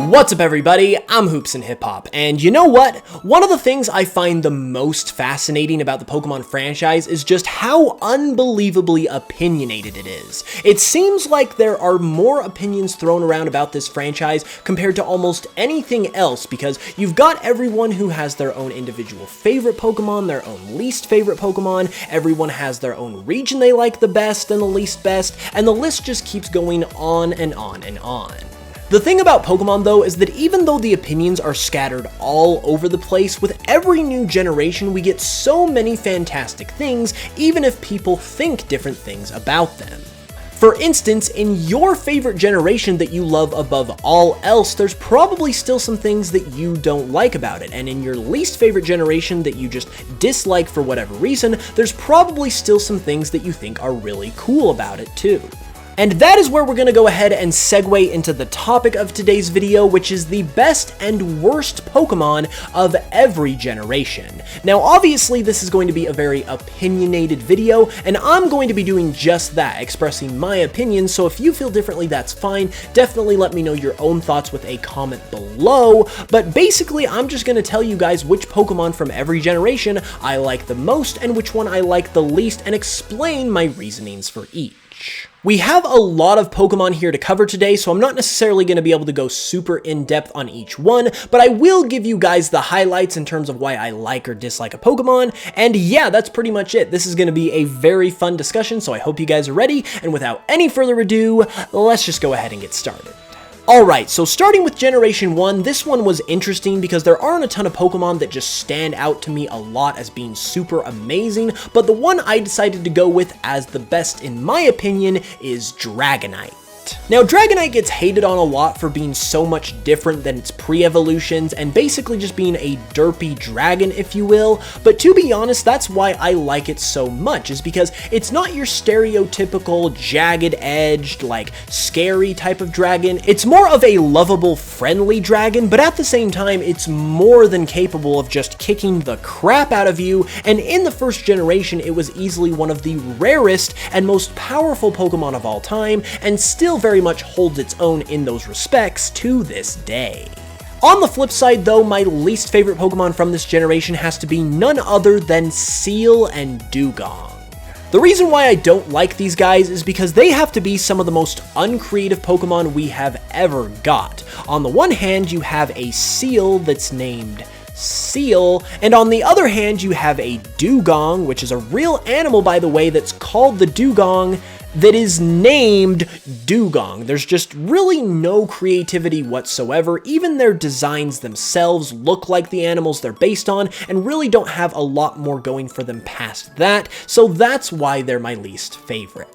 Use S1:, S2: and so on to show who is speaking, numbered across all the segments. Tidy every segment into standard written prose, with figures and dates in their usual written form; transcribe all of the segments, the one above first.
S1: What's up everybody, I'm HoopsandHipHop, and you know what? One of the things I find the most fascinating about the Pokemon franchise is just how unbelievably opinionated it is. It seems like there are more opinions thrown around about this franchise compared to almost anything else, because you've got everyone who has their own individual favorite Pokemon, their own least favorite Pokemon, everyone has their own region they like the best and the least best, and the list just keeps going on and on and on. The thing about Pokemon though is that even though the opinions are scattered all over the place, with every new generation we get so many fantastic things, even if people think different things about them. For instance, in your favorite generation that you love above all else, there's probably still some things that you don't like about it, and in your least favorite generation that you just dislike for whatever reason, there's probably still some things that you think are really cool about it too. And that is where we're going to go ahead and segue into the topic of today's video, which is the best and worst Pokemon of every generation. Now obviously this is going to be a very opinionated video, and I'm going to be doing just that, expressing my opinion, so if you feel differently that's fine, definitely let me know your own thoughts with a comment below, but basically I'm just going to tell you guys which Pokemon from every generation I like the most and which one I like the least, and explain my reasonings for each. We have a lot of Pokemon here to cover today, so I'm not necessarily going to be able to go super in-depth on each one, but I will give you guys the highlights in terms of why I like or dislike a Pokemon, and yeah, that's pretty much it. This is going to be a very fun discussion, so I hope you guys are ready, and without any further ado, let's just go ahead and get started. Alright, so starting with Generation 1, this one was interesting because there aren't a ton of Pokemon that just stand out to me a lot as being super amazing, but the one I decided to go with as the best in my opinion is Dragonite. Now, Dragonite gets hated on a lot for being so much different than its pre-evolutions and basically just being a derpy dragon, if you will, but to be honest, that's why I like it so much, is because it's not your stereotypical jagged-edged, like, scary type of dragon. It's more of a lovable, friendly dragon, but at the same time, it's more than capable of just kicking the crap out of you, and in the first generation, it was easily one of the rarest and most powerful Pokemon of all time, and still very much holds its own in those respects to this day. On the flip side though, my least favorite Pokemon from this generation has to be none other than Seel and Dewgong. The reason why I don't like these guys is because they have to be some of the most uncreative Pokemon we have ever got. On the one hand, you have a Seel that's named Seel, and on the other hand, you have a Dewgong, which is a real animal by the way, that's called the Dewgong, that is named Dewgong. There's just really no creativity whatsoever. Even their designs themselves look like the animals they're based on and really don't have a lot more going for them past that, so that's why they're my least favorite.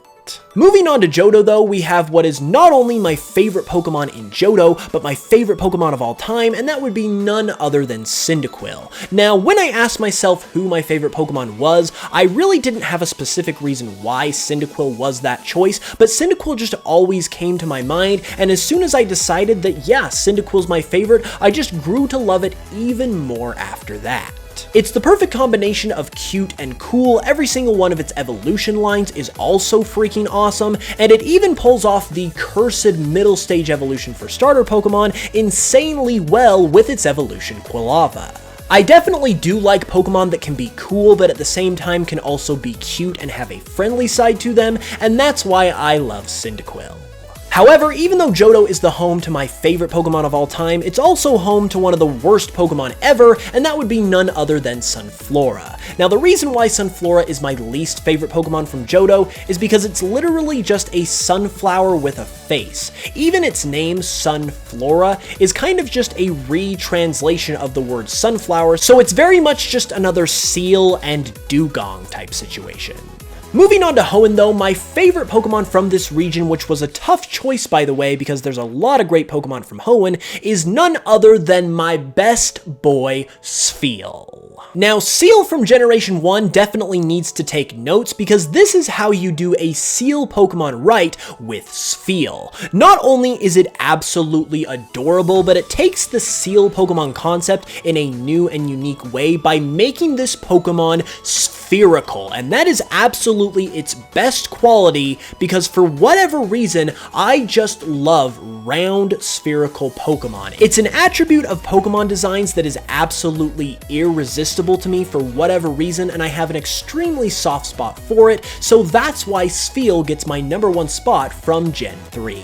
S1: Moving on to Johto though, we have what is not only my favorite Pokemon in Johto, but my favorite Pokemon of all time, and that would be none other than Cyndaquil. Now, when I asked myself who my favorite Pokemon was, I really didn't have a specific reason why Cyndaquil was that choice, but Cyndaquil just always came to my mind, and as soon as I decided that yeah, Cyndaquil's my favorite, I just grew to love it even more after that. It's the perfect combination of cute and cool. Every single one of its evolution lines is also freaking awesome, and it even pulls off the cursed middle stage evolution for starter Pokemon insanely well with its evolution Quilava. I definitely do like Pokemon that can be cool, but at the same time can also be cute and have a friendly side to them, and that's why I love Cyndaquil. However, even though Johto is the home to my favorite Pokemon of all time, it's also home to one of the worst Pokemon ever, and that would be none other than Sunflora. Now, the reason why Sunflora is my least favorite Pokemon from Johto is because it's literally just a sunflower with a face. Even its name, Sunflora, is kind of just a retranslation of the word sunflower, so it's very much just another Seel and Dewgong type situation. Moving on to Hoenn though, my favorite Pokemon from this region, which was a tough choice by the way because there's a lot of great Pokemon from Hoenn, is none other than my best boy, Sfeel. Now, Seel from Generation 1 definitely needs to take notes because this is how you do a Seel Pokemon right with Sfeel. Not only is it absolutely adorable, but it takes the Seel Pokemon concept in a new and unique way by making this Pokemon spherical, and that is absolutely absolutely its best quality because for whatever reason, I just love round spherical Pokemon. It's an attribute of Pokemon designs that is absolutely irresistible to me for whatever reason, and I have an extremely soft spot for it, so that's why Spheal gets my #1 spot from Gen 3.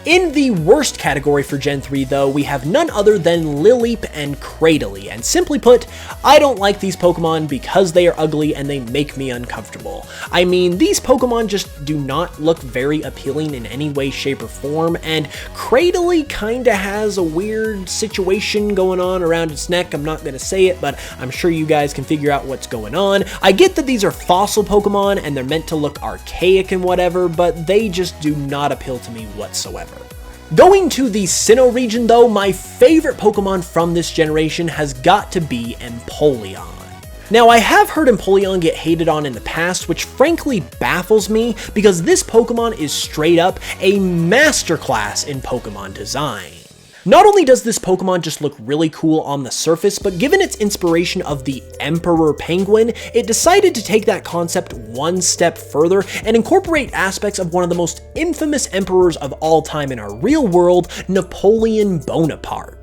S1: In the worst category for Gen 3 though, we have none other than Lileep and Cradily, and simply put, I don't like these Pokemon because they are ugly and they make me uncomfortable. I mean, these Pokemon just do not look very appealing in any way, shape, or form, and Cradily kinda has a weird situation going on around its neck. I'm not gonna say it, but I'm sure you guys can figure out what's going on. I get that these are fossil Pokemon and they're meant to look archaic and whatever, but they just do not appeal to me whatsoever. Going to the Sinnoh region though, my favorite Pokemon from this generation has got to be Empoleon. Now, I have heard Empoleon get hated on in the past, which frankly baffles me because this Pokemon is straight up a masterclass in Pokemon design. Not only does this Pokemon just look really cool on the surface, but given its inspiration of the Emperor Penguin, it decided to take that concept one step further and incorporate aspects of one of the most infamous emperors of all time in our real world, Napoleon Bonaparte.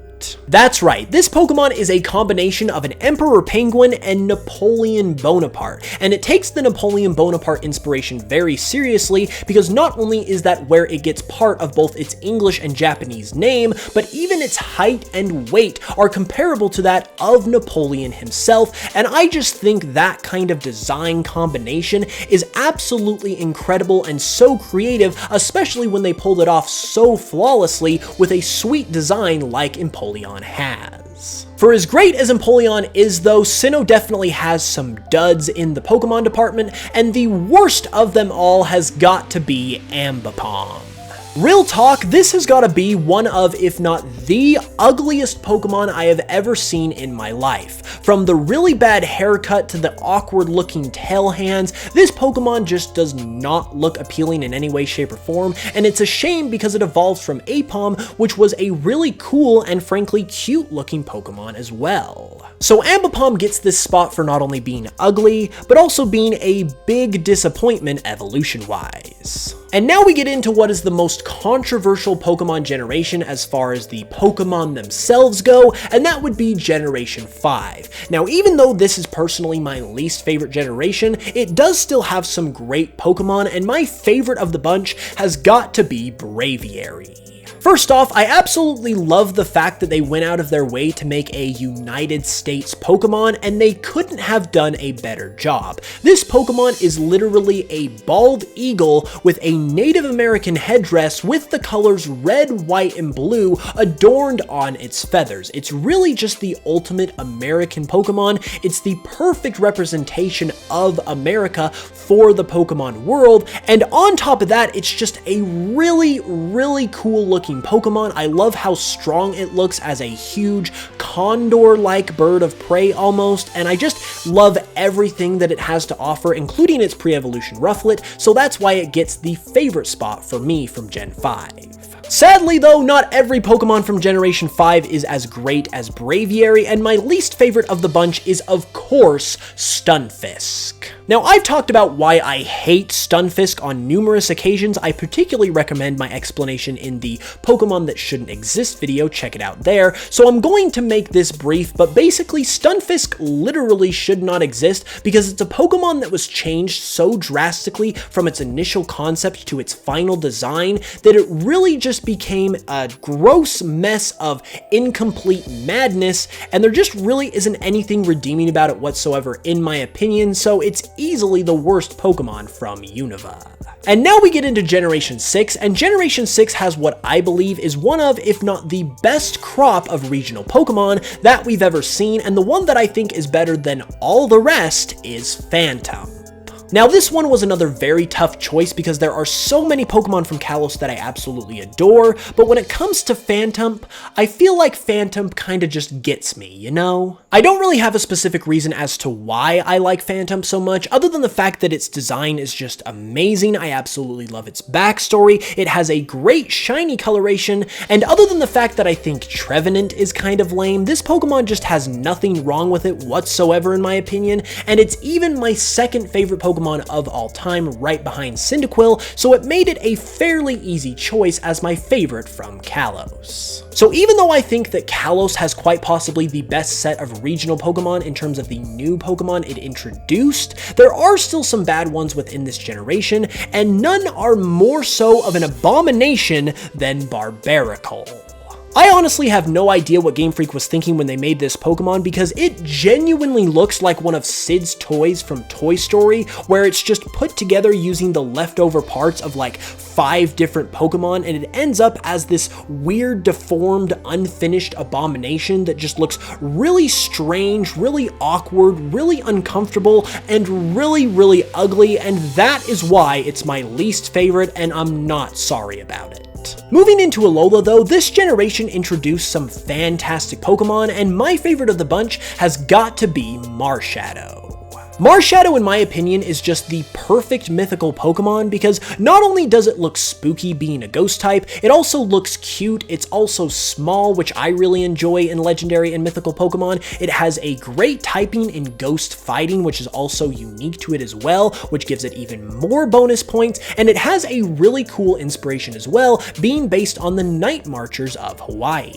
S1: That's right, this Pokemon is a combination of an Emperor Penguin and Napoleon Bonaparte, and it takes the Napoleon Bonaparte inspiration very seriously because not only is that where it gets part of both its English and Japanese name, but even its height and weight are comparable to that of Napoleon himself, and I just think that kind of design combination is absolutely incredible and so creative, especially when they pulled it off so flawlessly with a sweet design like Empoleon has. For as great as Empoleon is though, Sinnoh definitely has some duds in the Pokemon department, and the worst of them all has got to be Ambipom. Real talk, this has got to be one of, if not the ugliest Pokemon I have ever seen in my life. From the really bad haircut to the awkward looking tail hands, this Pokemon just does not look appealing in any way, shape, or form, and it's a shame because it evolved from Aipom, which was a really cool and frankly cute looking Pokemon as well. So Ambipom gets this spot for not only being ugly, but also being a big disappointment evolution-wise. And now we get into what is the most controversial Pokemon generation as far as the Pokemon themselves go, and that would be Generation 5. Now, even though this is personally my least favorite generation, it does still have some great Pokemon, and my favorite of the bunch has got to be Braviary. First off, I absolutely love the fact that they went out of their way to make a United States Pokemon, and they couldn't have done a better job. This Pokemon is literally a bald eagle with a Native American headdress with the colors red, white, and blue adorned on its feathers. It's really just the ultimate American Pokemon. It's the perfect representation of America for the Pokemon world, and on top of that, it's just a really cool looking Pokemon. I love how strong it looks as a huge condor-like bird of prey almost, and I just love everything that it has to offer, including its pre-evolution Rufflet, so that's why it gets the favorite spot for me from Gen 5. Sadly though, not every Pokemon from Generation 5 is as great as Braviary, and my least favorite of the bunch is of course Stunfisk. Now, I've talked about why I hate Stunfisk on numerous occasions. I particularly recommend my explanation in the Pokemon That Shouldn't Exist video, check it out there, so I'm going to make this brief, but basically Stunfisk literally should not exist because it's a Pokemon that was changed so drastically from its initial concept to its final design that it really just became a gross mess of incomplete madness, and there just really isn't anything redeeming about it whatsoever in my opinion, so it's easily the worst Pokemon from Unova. And now we get into Generation 6, and Generation 6 has what I believe is one of, if not the best crop of regional Pokemon that we've ever seen, and the one that I think is better than all the rest is Phantom. Now, this one was another very tough choice because there are so many Pokemon from Kalos that I absolutely adore, but when it comes to Phantom, I feel like Phantom kinda just gets me, you know? I don't really have a specific reason as to why I like Phantom so much, other than the fact that its design is just amazing. I absolutely love its backstory, it has a great shiny coloration, and other than the fact that I think Trevenant is kind of lame, this Pokemon just has nothing wrong with it whatsoever in my opinion, and it's even my second favorite Pokemon Pokemon of all time right behind Cyndaquil, so it made it a fairly easy choice as my favorite from Kalos. So even though I think that Kalos has quite possibly the best set of regional Pokemon in terms of the new Pokemon it introduced, there are still some bad ones within this generation, and none are more so of an abomination than Barbaracle. I honestly have no idea what Game Freak was thinking when they made this Pokemon, because it genuinely looks like one of Sid's toys from Toy Story, where it's just put together using the leftover parts of like 5 different Pokemon, and it ends up as this weird, deformed, unfinished abomination that just looks really strange, really awkward, really uncomfortable, and really ugly, and that is why it's my least favorite, and I'm not sorry about it. Moving into Alola though, this generation introduced some fantastic Pokemon, and my favorite of the bunch has got to be Marshadow. Marshadow, in my opinion, is just the perfect mythical Pokemon because not only does it look spooky being a ghost type, it also looks cute, it's also small, which I really enjoy in legendary and mythical Pokemon. It has a great typing in ghost fighting, which is also unique to it as well, which gives it even more bonus points, and it has a really cool inspiration as well, being based on the Night Marchers of Hawaii.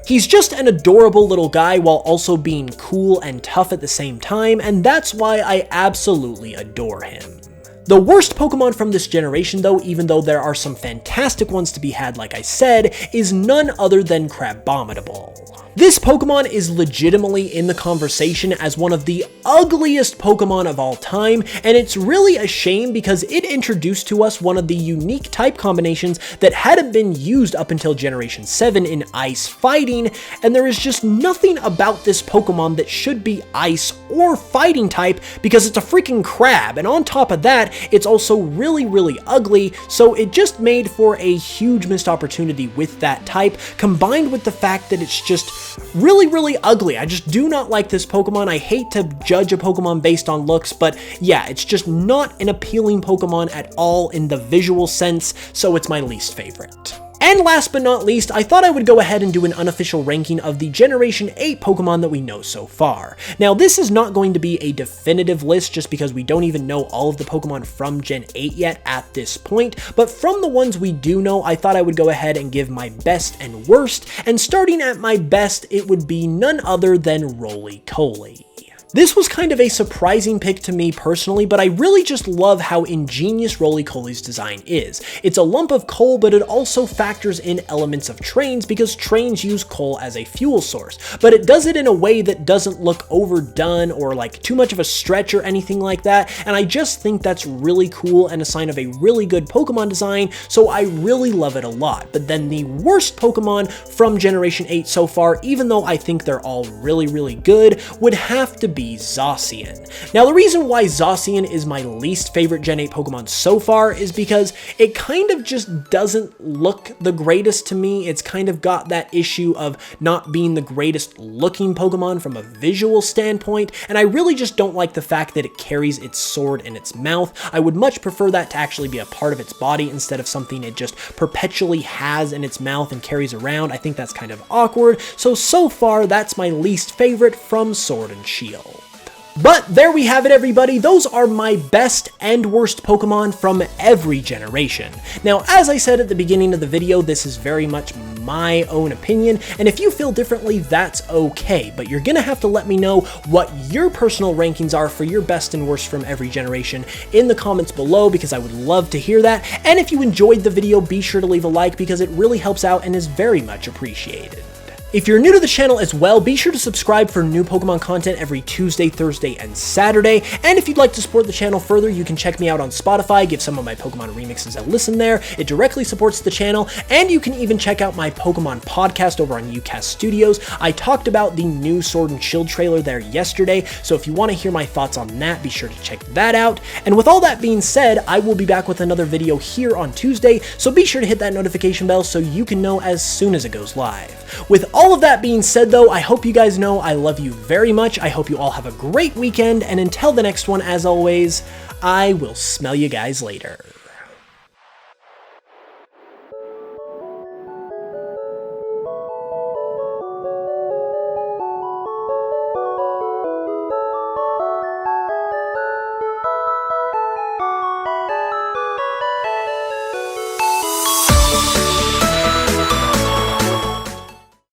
S1: He's just an adorable little guy while also being cool and tough at the same time, and that's why I absolutely adore him. The worst Pokemon from this generation though, even though there are some fantastic ones to be had like I said, is none other than Crabominable. This Pokemon is legitimately in the conversation as one of the ugliest Pokemon of all time, and it's really a shame because it introduced to us one of the unique type combinations that hadn't been used up until Generation 7 in Ice Fighting, and there is just nothing about this Pokemon that should be Ice or Fighting type because it's a freaking crab, and on top of that, it's also really ugly, so it just made for a huge missed opportunity with that type, combined with the fact that it's just really ugly. I just do not like this Pokemon. I hate to judge a Pokemon based on looks, but yeah, it's just not an appealing Pokemon at all in the visual sense, so it's my least favorite. And last but not least, I thought I would go ahead and do an unofficial ranking of the Generation 8 Pokemon that we know so far. Now, this is not going to be a definitive list just because we don't even know all of the Pokemon from Gen 8 yet at this point, but from the ones we do know, I thought I would go ahead and give my best and worst, and starting at my best, it would be none other than Roly-Coly. This was kind of a surprising pick to me personally, but I really just love how ingenious Roly-Coly's design is. It's a lump of coal, but it also factors in elements of trains because trains use coal as a fuel source, but it does it in a way that doesn't look overdone or like too much of a stretch or anything like that, and I just think that's really cool and a sign of a really good Pokemon design, so I really love it a lot. But then the worst Pokemon from Generation 8 so far, even though I think they're all really good, would have to be Zacian. Now, the reason why Zacian is my least favorite Gen 8 Pokemon so far is because it kind of just doesn't look the greatest to me. It's kind of got that issue of not being the greatest looking Pokemon from a visual standpoint, and I really just don't like the fact that it carries its sword in its mouth. I would much prefer that to actually be a part of its body instead of something it just perpetually has in its mouth and carries around. I think that's kind of awkward, so far that's my least favorite from Sword and Shield. But there we have it, everybody. Those are my best and worst Pokemon from every generation. Now, as I said at the beginning of the video, this is very much my own opinion, and if you feel differently, that's okay, but you're gonna have to let me know what your personal rankings are for your best and worst from every generation in the comments below, because I would love to hear that. And if you enjoyed the video, be sure to leave a like because it really helps out and is very much appreciated. If you're new to the channel as well, be sure to subscribe for new Pokemon content every Tuesday, Thursday, and Saturday. And if you'd like to support the channel further, you can check me out on Spotify, give some of my Pokemon remixes a listen there. It directly supports the channel, and you can even check out my Pokemon podcast over on UCast Studios. I talked about the new Sword and Shield trailer there yesterday, so if you want to hear my thoughts on that, be sure to check that out. And with all that being said, I will be back with another video here on Tuesday, so be sure to hit that notification bell so you can know as soon as it goes live. With all of that being said though, I hope you guys know I love you very much. I hope you all have a great weekend, and until the next one, as always, I will smell you guys later.